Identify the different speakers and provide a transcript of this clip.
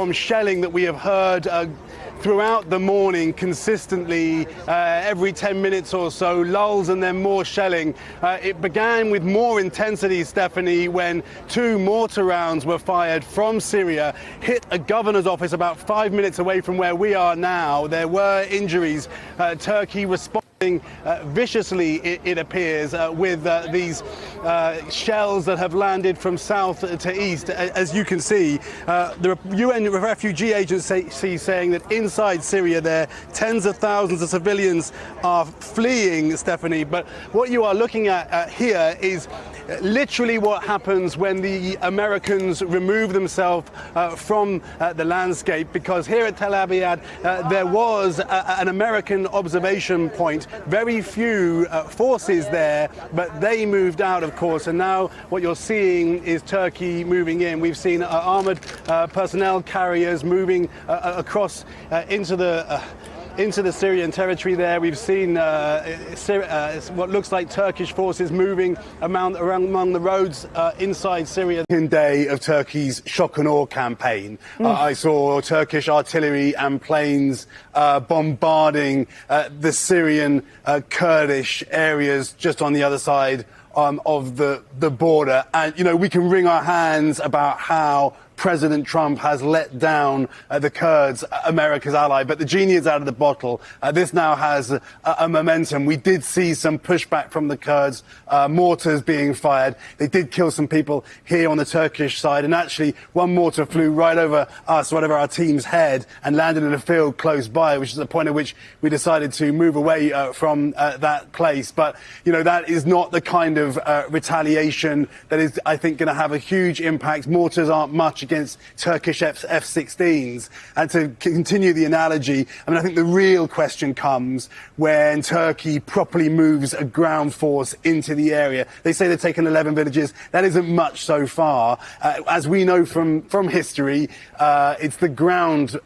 Speaker 1: from shelling that we have heard throughout the morning consistently, every 10 minutes or so, lulls and then more shelling. It began with more intensity, Stephanie, when 2 mortar rounds were fired from Syria, hit a governor's office about 5 minutes away from where we are now. There were injuries. Turkey responding viciously, it appears, with these shells that have landed from south to east. As you can see, the UN refugee agency saying that inside Syria there, tens of thousands of civilians are fleeing, Stephanie. But what you are looking at here is literally what happens when the Americans remove themselves from the landscape, because here at Tel Abiad there was an American observation point. Very few forces there, but they moved out, of course, and now what you're seeing is Turkey moving in. We've seen armoured personnel carriers moving across into the Syrian territory there. We've seen what looks like Turkish forces moving among the roads inside Syria. Day of Turkey's shock and awe campaign. I saw Turkish artillery and planes bombarding the Syrian Kurdish areas just on the other side of the border. And, you know, we can wring our hands about how President Trump has let down the Kurds, America's ally, but the genie is out of the bottle. This now has a momentum. We did see some pushback from the Kurds, mortars being fired. They did kill some people here on the Turkish side, and actually one mortar flew right over us, right over our team's head, and landed in a field close by, which is the point at which we decided to move away from that place. But, you know, that is not the kind of retaliation that is, I think, going to have a huge impact. Mortars aren't much against Turkish F-16s. And to continue the analogy, I mean, I think the real question comes when Turkey properly moves a ground force into the area. They say they've taken 11 villages. That isn't much so far. As we know from history, it's the ground